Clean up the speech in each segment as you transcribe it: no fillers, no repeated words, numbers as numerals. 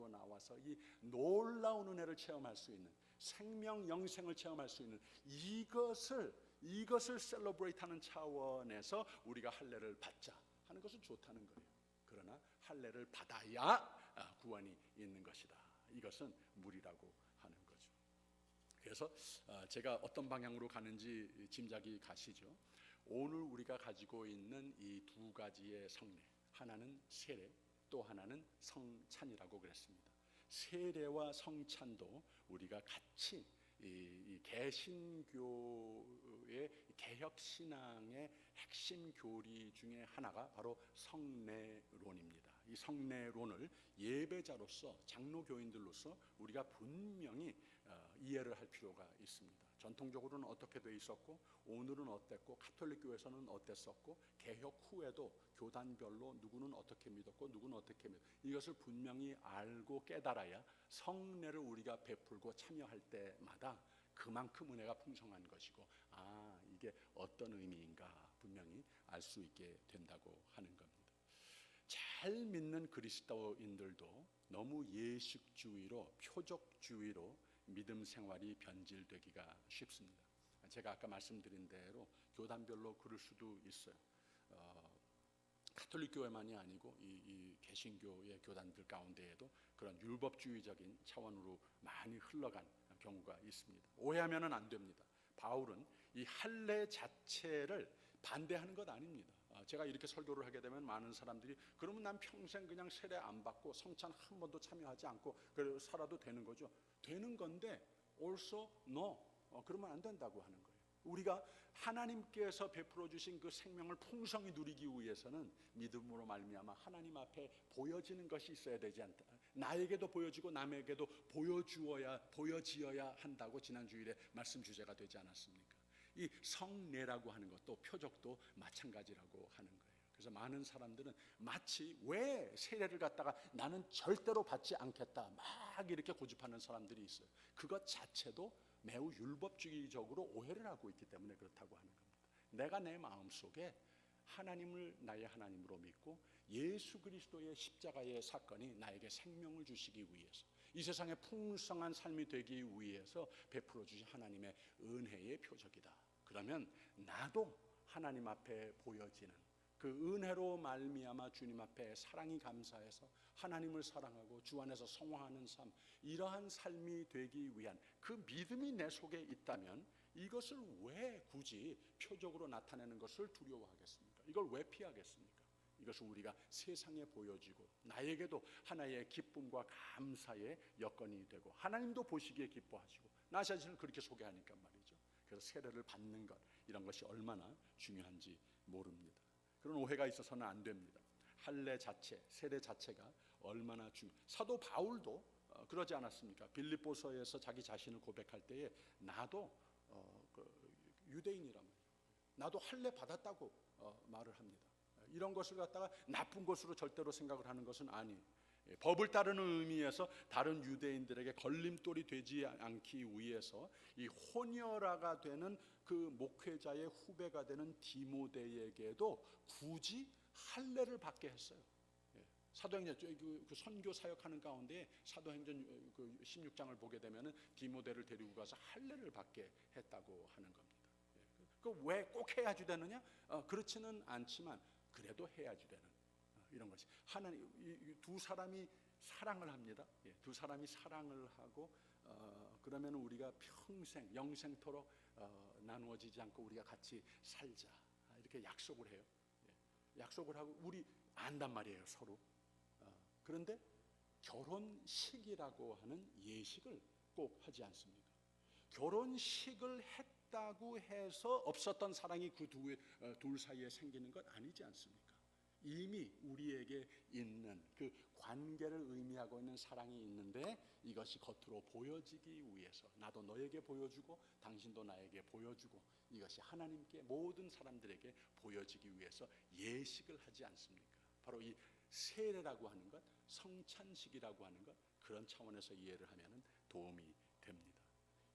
가지고 나와서 이 놀라운 은혜를 체험할 수 있는, 생명 영생을 체험할 수 있는 이것을 셀러브레이트하는 차원에서 우리가 할례를 받자 하는 것은 좋다는 거예요. 그러나 할례를 받아야 구원이 있는 것이다. 이것은 무리라고 하는 거죠. 그래서 제가 어떤 방향으로 가는지 짐작이 가시죠. 오늘 우리가 가지고 있는 이 두 가지의 성례, 하나는 세례, 또 하나는 성찬이라고 그랬습니다. 세례와 성찬도 우리가 같이 이 개신교의 개혁신앙의 핵심 교리 중에 하나가 바로 성례론입니다. 이 성례론을 예배자로서, 장로교인들로서 우리가 분명히 이해를 할 필요가 있습니다. 전통적으로는 어떻게 돼 있었고, 오늘은 어땠고, 가톨릭 교회에서는 어땠었고, 개혁 후에도 교단별로 누구는 어떻게 믿었고 누구는 어떻게 믿었고, 이것을 분명히 알고 깨달아야 성례를 우리가 베풀고 참여할 때마다 그만큼 은혜가 풍성한 것이고, 이게 어떤 의미인가 분명히 알 수 있게 된다고 하는 겁니다. 잘 믿는 그리스도인들도 너무 예식주의로, 표적주의로 믿음 생활이 변질되기가 쉽습니다. 제가 아까 말씀드린 대로 교단별로 그럴 수도 있어요. 가톨릭 교회만이 아니고 이 개신교의 교단들 가운데에도 그런 율법주의적인 차원으로 많이 흘러간 경우가 있습니다. 오해하면은 안 됩니다. 바울은 이 할례 자체를 반대하는 것 아닙니다. 제가 이렇게 설교를 하게 되면 많은 사람들이 그러면 난 평생 그냥 세례 안 받고 성찬 한 번도 참여하지 않고 살아도 되는 거죠. 되는 건데 also no, 그러면 안 된다고 하는 거예요. 우리가 하나님께서 베풀어 주신 그 생명을 풍성히 누리기 위해서는 믿음으로 말미암아 하나님 앞에 보여지는 것이 있어야 되지 않다. 나에게도 보여지고 남에게도 보여지어야 한다고 지난 주일에 말씀 주제가 되지 않았습니까? 이 성례라고 하는 것도, 표적도 마찬가지라고 하는 거예요. 그래서 많은 사람들은 마치 왜 세례를 갖다가 나는 절대로 받지 않겠다 막 이렇게 고집하는 사람들이 있어요. 그것 자체도 매우 율법주의적으로 오해를 하고 있기 때문에 그렇다고 하는 겁니다. 내가 내 마음속에 하나님을 나의 하나님으로 믿고 예수 그리스도의 십자가의 사건이 나에게 생명을 주시기 위해서, 이 세상에 풍성한 삶이 되기 위해서 베풀어 주신 하나님의 은혜의 표적이다. 그러면 나도 하나님 앞에 보여지는 그 은혜로 말미암아 주님 앞에 사랑이 감사해서 하나님을 사랑하고 주 안에서 성화하는 삶, 이러한 삶이 되기 위한 그 믿음이 내 속에 있다면 이것을 왜 굳이 표적으로 나타내는 것을 두려워하겠습니까? 이걸 왜 피하겠습니까? 이것은 우리가 세상에 보여지고 나에게도 하나의 기쁨과 감사의 여건이 되고 하나님도 보시기에 기뻐하시고 나 자신을 그렇게 소개하니까 말이죠. 그래서 세례를 받는 것, 이런 것이 얼마나 중요한지 모릅니다. 그런 오해가 있어서는 안 됩니다. 할례 자체, 세례 자체가 얼마나 사도 바울도 그러지 않았습니까? 빌립보서에서 자기 자신을 고백할 때에 나도 유대인이란 말이에요. 나도 할례 받았다고 말을 합니다. 이런 것을 갖다가 나쁜 것으로 절대로 생각을 하는 것은 아니에요. 법을 따르는 의미에서 다른 유대인들에게 걸림돌이 되지 않기 위해서 이 호녀라가 되는 그 목회자의 후배가 되는 디모데에게도 굳이 할례를 받게 했어요. 사도행전 그 선교 사역하는 가운데 사도행전 그 16장을 보게 되면은 디모데를 데리고 가서 할례를 받게 했다고 하는 겁니다. 그 왜 꼭 해야지 되느냐? 그렇지는 않지만 그래도 해야지 되는 이런 것이, 하나님 이 두 사람이 사랑을 합니다. 두 사람이 사랑을 하고 그러면 우리가 평생 영생토록 나누어지지 않고 우리가 같이 살자 이렇게 약속을 해요. 약속을 하고 우리 안단 말이에요, 서로. 그런데 결혼식이라고 하는 예식을 꼭 하지 않습니까? 결혼식을 했다고 해서 없었던 사랑이 그 둘 사이에 생기는 것 아니지 않습니까? 이미 우리에게 있는 그 관계를 의미하고 있는 사랑이 있는데 이것이 겉으로 보여지기 위해서 나도 너에게 보여주고 당신도 나에게 보여주고 이것이 하나님께 모든 사람들에게 보여지기 위해서 예식을 하지 않습니까? 바로 이 세례라고 하는 것, 성찬식이라고 하는 것, 그런 차원에서 이해를 하면 도움이 됩니다.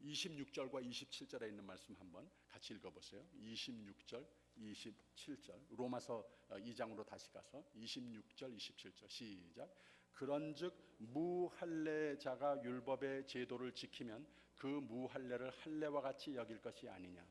26절과 27절에 있는 말씀 한번 같이 읽어보세요. 26절, 27절, 로마서 2장으로 다시 가서 26절, 27절 시작. 그런즉 무할례자가 율법의 제도를 지키면 그 무할례를 할례와 같이 여길 것이 아니냐.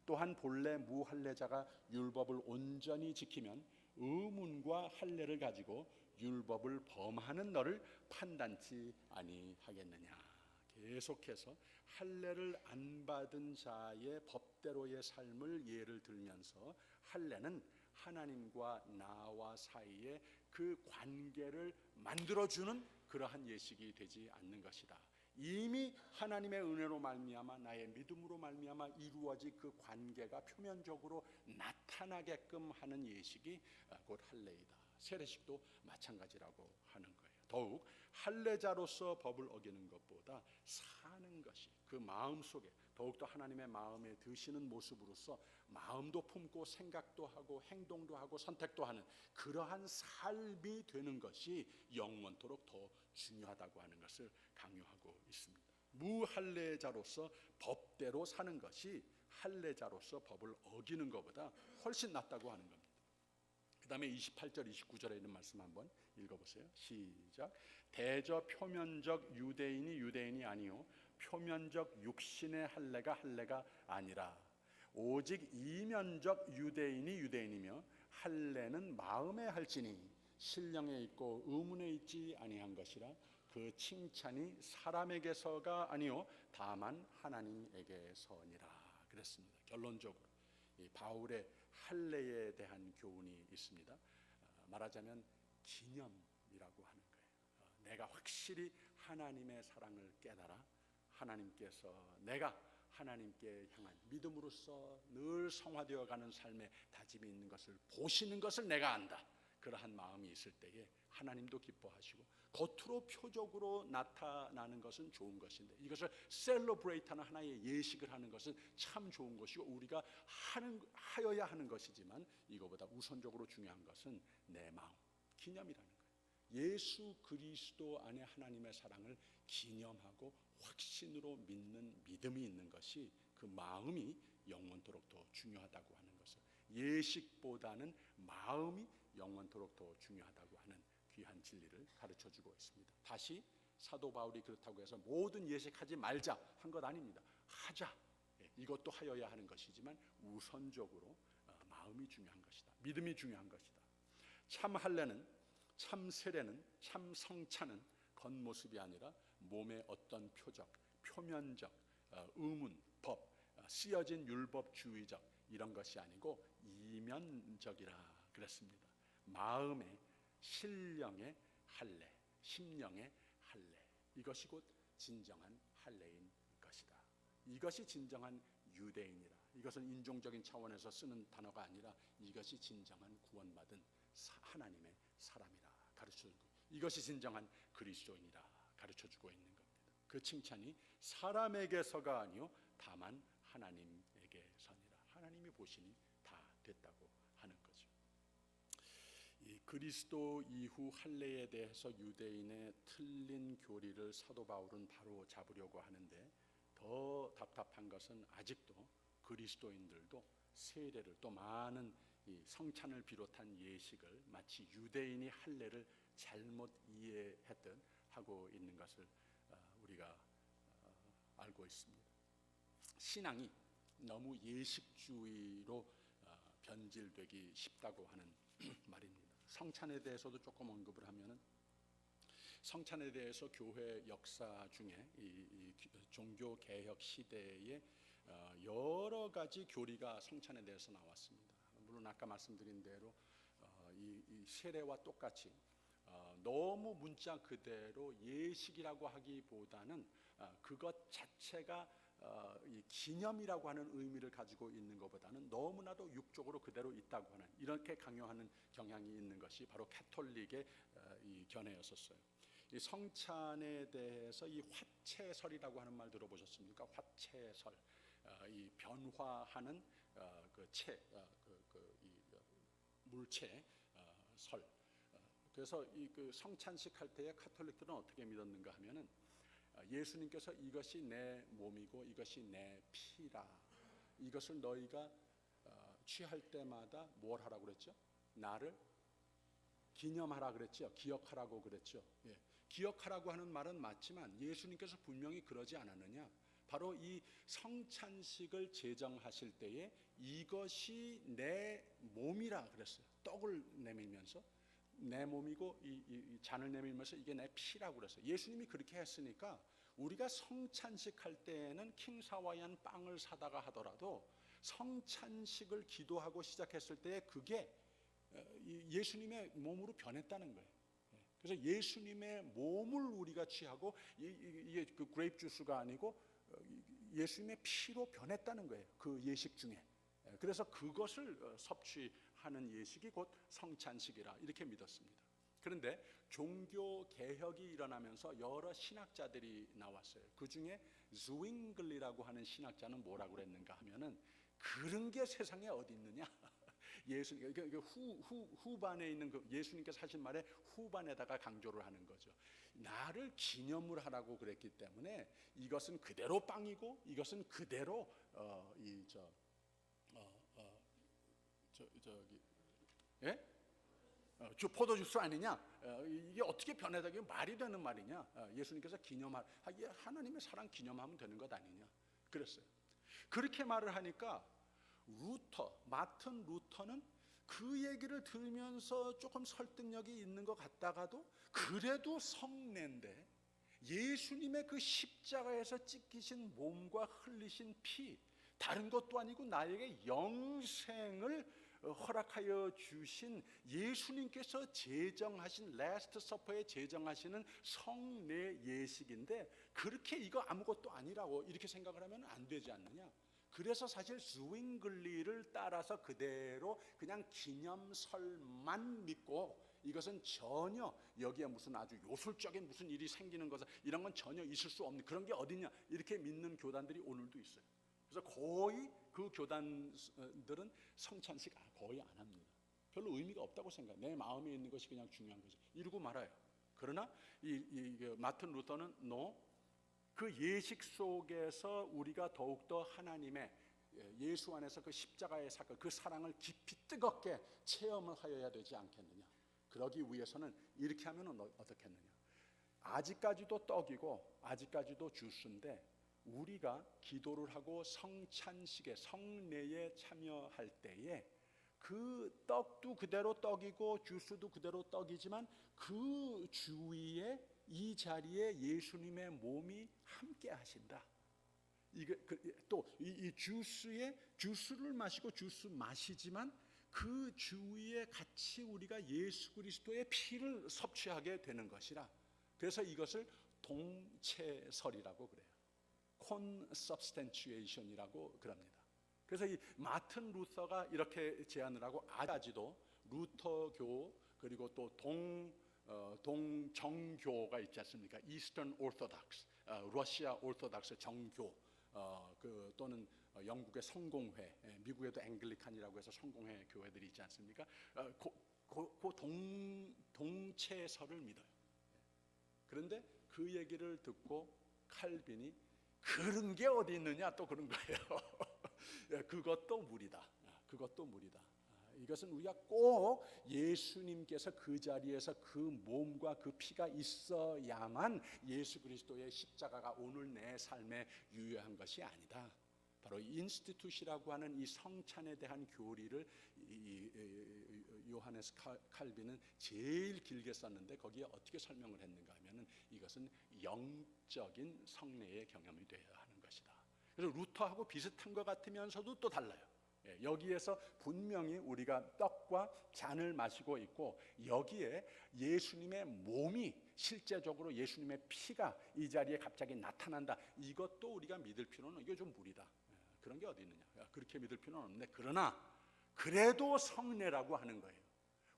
또한 본래 무할례자가 율법을 온전히 지키면 의문과 할례를 가지고 율법을 범하는 너를 판단치 아니하겠느냐. 계속해서 할례를 안 받은 자의 법대로의 삶을 예를 들면서 할례는 하나님과 나와 사이에 그 관계를 만들어주는 그러한 예식이 되지 않는 것이다. 이미 하나님의 은혜로 말미암아 나의 믿음으로 말미암아 이루어진 그 관계가 표면적으로 나타나게끔 하는 예식이 곧 할례이다. 세례식도 마찬가지라고 하는 거예요. 더욱 할례자로서 법을 어기는 것보다 사는 것이 그 마음속에 더욱더 하나님의 마음에 드시는 모습으로서 마음도 품고 생각도 하고 행동도 하고 선택도 하는 그러한 삶이 되는 것이 영원토록 더 중요하다고 하는 것을 강요하고 있습니다. 무할례자로서 법대로 사는 것이 할례자로서 법을 어기는 것보다 훨씬 낫다고 하는 겁니다. 그 다음에 28절 29절에 있는 말씀 한번 읽어보세요. 시작. 대저 표면적 유대인이 아니요 표면적 육신의 할례가 할례가 아니라 오직 이면적 유대인이며 할례는 마음에 할지니 신령에 있고 의문에 있지 아니한 것이라. 그 칭찬이 사람에게서가 아니요 다만 하나님에게서니라. 그랬습니다. 결론적으로 이 바울의 할례에 대한 교훈이 있습니다. 말하자면 기념이라고 하는 거예요. 내가 확실히 하나님의 사랑을 깨달아 하나님께서 내가 하나님께 향한 믿음으로써 늘 성화되어 가는 삶의 다짐이 있는 것을 보시는 것을 내가 안다. 그러한 마음이 있을 때에 하나님도 기뻐하시고 겉으로 표적으로 나타나는 것은 좋은 것인데 이것을 셀러브레이트하는 하나의 예식을 하는 것은 참 좋은 것이고 우리가 하여야 하는 것이지만 이거보다 우선적으로 중요한 것은 내 마음, 기념이라는 거예요. 예수 그리스도 안에 하나님의 사랑을 기념하고 확신으로 믿는 믿음이 있는 것이 그 마음이 영원토록 더 중요하다고 하는 것을 예식보다는 마음이 영원토록 더 중요하다고 하는 귀한 진리를 가르쳐주고 있습니다. 다시 사도 바울이 그렇다고 해서 모든 예식하지 말자 한 것 아닙니다. 하자. 이것도 하여야 하는 것이지만 우선적으로 마음이 중요한 것이다. 믿음이 중요한 것이다. 참 할례는 참 세례는 참 성찬은 겉모습이 아니라 몸의 어떤 표적, 표면적, 의문, 법, 쓰여진 율법주의적 이런 것이 아니고 이면적이라 그랬습니다. 마음의 신령의 할례, 심령의 할례 이것이 곧 진정한 할례인 것이다. 이것이 진정한 유대인이라. 이것은 인종적인 차원에서 쓰는 단어가 아니라 이것이 진정한 구원받은 하나님의 사람이라 가르쳐주고 이것이 진정한 그리스도인이라 가르쳐주고 있는 겁니다. 그 칭찬이 사람에게서가 아니요 다만 하나님에게서니라. 하나님이 보시니 다 됐다고 하는 거죠. 이 그리스도 이후 할례에 대해서 유대인의 틀린 교리를 사도 바울은 바로 잡으려고 하는데 더 답답한 것은 아직도 그리스도인들도 세례를 또 많은 이 성찬을 비롯한 예식을 마치 유대인이 할례를 잘못 이해했듯 하고 있는 것을 우리가 알고 있습니다. 신앙이 너무 예식주의로 변질되기 쉽다고 하는 말입니다. 성찬에 대해서도 조금 언급을 하면은 성찬에 대해서 교회 역사 중에 이 종교 개혁 시대에 여러 가지 교리가 성찬에 대해서 나왔습니다. 물론 아까 말씀드린 대로 이 세례와 똑같이 너무 문자 그대로 예식이라고 하기보다는 그것 자체가 이 기념이라고 하는 의미를 가지고 있는 것보다는 너무나도 육적으로 그대로 있다고 하는 이렇게 강요하는 경향이 있는 것이 바로 가톨릭의 이 견해였었어요. 이 성찬에 대해서 이 화채설이라고 하는 말 들어보셨습니까? 화채설, 이 변화하는 그 채, 이 물체 설. 그래서 이 그 성찬식 할 때에 가톨릭들은 어떻게 믿었는가 하면은 예수님께서 이것이 내 몸이고 이것이 내 피라. 이것을 너희가 취할 때마다 뭘 하라고 그랬죠? 나를 기념하라 그랬죠. 기억하라고 그랬죠. 예. 기억하라고 하는 말은 맞지만 예수님께서 분명히 그러지 않았느냐. 바로 이 성찬식을 제정하실 때에 이것이 내 몸이라 그랬어요. 떡을 내밀면서 내 몸이고 이 잔을 내밀면서 이게 내 피라고 그랬어요. 예수님이 그렇게 했으니까 우리가 성찬식 할 때에는 킹사와이안 빵을 사다가 하더라도 성찬식을 기도하고 시작했을 때 그게 예수님의 몸으로 변했다는 거예요. 그래서 예수님의 몸을 우리가 취하고 이게 그 그레이프 주스가 아니고 예수님의 피로 변했다는 거예요. 그 예식 중에. 그래서 그것을 섭취하는 예식이 곧 성찬식이라 이렇게 믿었습니다. 그런데 종교 개혁이 일어나면서 여러 신학자들이 나왔어요. 그 중에 zwingli라고 하는 신학자는 뭐라고 그랬는가 하면은 그런 게 세상에 어디 있느냐. 예수님 후반에 있는 그 예수님께서 하신 말의 후반에다가 강조를 하는 거죠. 나를 기념을 하라고 그랬기 때문에 이것은 그대로 빵이고 이것은 그대로 예? 포도주스 아니냐? 이게 어떻게 변해다? 이게 말이 되는 말이냐? 예수님께서 기념할 하나님의 사랑 기념하면 되는 것 아니냐? 그랬어요. 그렇게 말을 하니까 마틴 루터는 그 얘기를 들으면서 조금 설득력이 있는 것 같다가도 그래도 성례인데 예수님의 그 십자가에서 찢기신 몸과 흘리신 피 다른 것도 아니고 나에게 영생을 허락하여 주신 예수님께서 제정하신 라스트 서퍼에 제정하시는 성례 예식인데 그렇게 이거 아무것도 아니라고 이렇게 생각을 하면 안 되지 않느냐. 그래서 사실 zwingli를 따라서 그대로 그냥 기념설만 믿고 이것은 전혀 여기에 무슨 아주 요술적인 무슨 일이 생기는 것은 이런 건 전혀 있을 수 없는 그런 게 어딨냐 이렇게 믿는 교단들이 오늘도 있어요. 그래서 거의 그 교단들은 성찬식 거의 안 합니다. 별로 의미가 없다고 생각해요. 내 마음에 있는 것이 그냥 중요한 거죠. 이러고 말아요. 그러나 마틴 루터는 그 예식 속에서 우리가 더욱더 하나님의 예수 안에서 그 십자가의 사건, 그 사랑을 깊이 뜨겁게 체험을 하여야 되지 않겠느냐. 그러기 위해서는 이렇게 하면 어떻겠느냐. 아직까지도 떡이고 아직까지도 주스인데 우리가 기도를 하고 성찬식에 성례에 참여할 때에 그 떡도 그대로 떡이고 주스도 그대로 떡이지만 그 주위에 이 자리에 예수님의 몸이 함께 하신다. 또 이 주스를 마시고 주스 마시지만 그 주위에 같이 우리가 예수 그리스도의 피를 섭취하게 되는 것이라. 그래서 이것을 동체설이라고 그래요. consubstantiation이라고 그럽니다. 그래서 이 마틴 루터가 이렇게 제안을 하고 아직까지도 루터교 그리고 또 동정교가 있지 않습니까? 이스턴 오르토닥스, 러시아 오르토닥스 정교, 또는 영국의 성공회, 미국에도 앵글리칸이라고 해서 성공회 교회들이 있지 않습니까? 그 동체설을 믿어요. 그런데 그 얘기를 듣고 칼빈이 그런 게 어디 있느냐 또 그런 거예요. 그것도 무리다. 그것도 무리다. 이것은 우리가 꼭 예수님께서 그 자리에서 그 몸과 그 피가 있어야만 예수 그리스도의 십자가가 오늘 내 삶에 유효한 것이 아니다. 바로 인스티튜시라고 하는 이 성찬에 대한 교리를 요하네스 칼빈은 제일 길게 썼는데 거기에 어떻게 설명을 했는가 하면은 이것은 영적인 성례의 경험이 되어야 하는 것이다. 그래서 루터하고 비슷한 것 같으면서도 또 달라요. 여기에서 분명히 우리가 떡과 잔을 마시고 있고 여기에 예수님의 몸이 실제적으로 예수님의 피가 이 자리에 갑자기 나타난다. 이것도 우리가 믿을 필요는 이게 좀 무리다. 그런 게 어디 있느냐. 그렇게 믿을 필요는 없는데 그러나 그래도 성례라고 하는 거예요.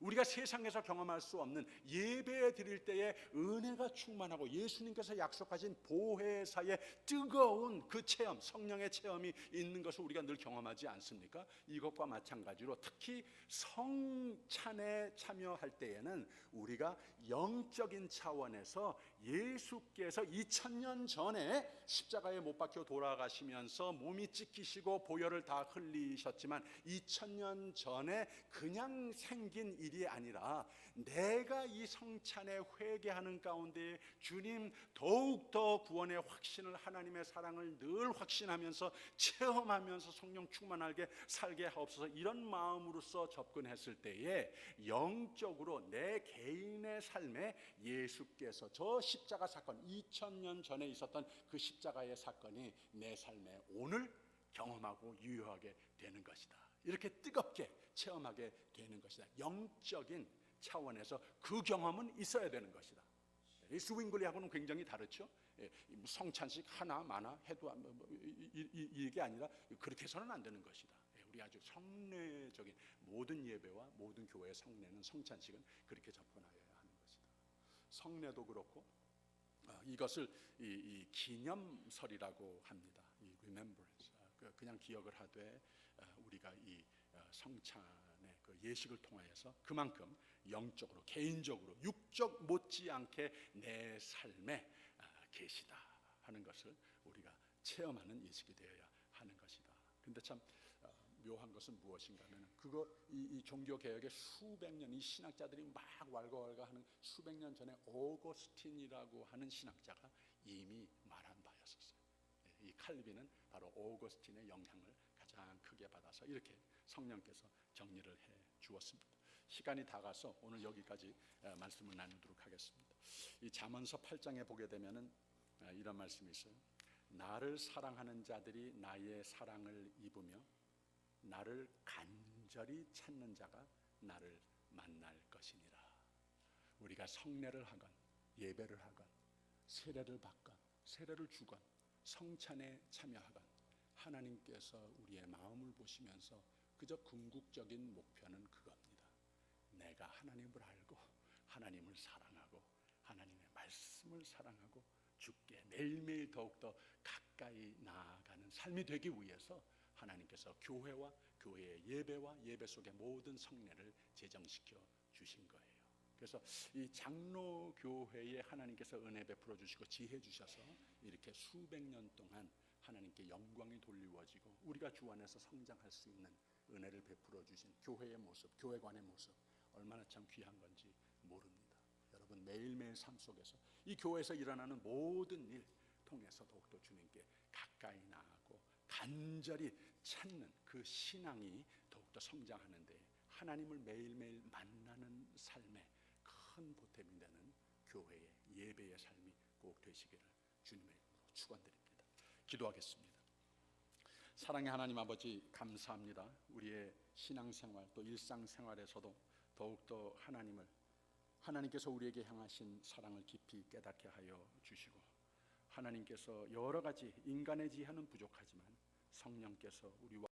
우리가 세상에서 경험할 수 없는 예배 드릴 때에 은혜가 충만하고 예수님께서 약속하신 보혜사의 뜨거운 그 체험, 성령의 체험이 있는 것을 우리가 늘 경험하지 않습니까? 이것과 마찬가지로 특히 성찬에 참여할 때에는 우리가 영적인 차원에서 예수께서 2000년 전에 십자가에 못 박혀 돌아가시면서 몸이 찢기시고 보혈을 다 흘리셨지만 2000년 전에 그냥 생긴 일이 아니라 내가 이 성찬에 회개하는 가운데 주님 더욱더 구원의 확신을, 하나님의 사랑을 늘 확신하면서 체험하면서 성령 충만하게 살게 하옵소서, 이런 마음으로서 접근했을 때에 영적으로 내 개인의 삶에 예수께서 저 십자가 사건, 2000년 전에 있었던 그 십자가의 사건이 내 삶에 오늘 경험하고 유효하게 되는 것이다. 이렇게 뜨겁게 체험하게 되는 것이다. 영적인 차원에서 그 경험은 있어야 되는 것이다. 이 스윙글리하고는 굉장히 다르죠. 성찬식 하나 마나 해도 이게 아니라 그렇게 해서는 안 되는 것이다. 우리 아주 성례적인 모든 예배와 모든 교회의 성례는, 성찬식은 그렇게 접근하여야 하는 것이다. 성례도 그렇고 이것을 이 기념설이라고 합니다. 이 remembrance, 그냥 기억을 하되 우리가 이 성찬의 그 예식을 통하여서 그만큼 영적으로, 개인적으로, 육적 못지않게 내 삶에 계시다 하는 것을 우리가 체험하는 예식이 되어야 하는 것이다. 근데 참 묘한 것은 무엇인가 하면 이 종교 개혁의 수백 년, 이 신학자들이 막 왈가왈가하는 수백 년 전에 오거스틴이라고 하는 신학자가 이미 말한 바였었어요. 이 칼빈은 바로 오거스틴의 영향을 가장 크게 받아서 이렇게 성령께서 정리를 해 주었습니다. 시간이 다 가서 오늘 여기까지 말씀을 나누도록 하겠습니다. 이 잠언서 8장에 보게 되면은 이런 말씀이 있어요. 나를 사랑하는 자들이 나의 사랑을 입으며 나를 간절히 찾는 자가 나를 만날 것이니라. 우리가 성례를 하건 예배를 하건 세례를 받건 세례를 주건 성찬에 참여하건 하나님께서 우리의 마음을 보시면서 그저 궁극적인 목표는 그겁니다. 내가 하나님을 알고 하나님을 사랑하고 하나님의 말씀을 사랑하고 주께 매일매일 더욱더 가까이 나아가는 삶이 되기 위해서 하나님께서 교회와 교회의 예배와 예배 속의 모든 성례를 제정시켜 주신 거예요. 그래서 이 장로교회에 하나님께서 은혜 베풀어 주시고 지혜 주셔서 이렇게 수백 년 동안 하나님께 영광이 돌리워지고 우리가 주 안에서 성장할 수 있는 은혜를 베풀어 주신 교회의 모습, 교회관의 모습, 얼마나 참 귀한 건지 모릅니다. 여러분 매일매일 삶 속에서 이 교회에서 일어나는 모든 일 통해서 더욱더 주님께 가까이 나아가고 간절히 찾는 그 신앙이 더욱더 성장하는데 하나님을 매일매일 만나는 삶에 큰 보탬이 되는 교회의 예배의 삶이 꼭 되시기를 주님의 이름으로 축원드립니다. 기도하겠습니다. 사랑의 하나님 아버지, 감사합니다. 우리의 신앙생활 또 일상생활에서도 더욱더 하나님께서 우리에게 향하신 사랑을 깊이 깨닫게 하여 주시고 하나님께서 여러 가지 인간의 지혜는 부족하지만 성령께서 우리와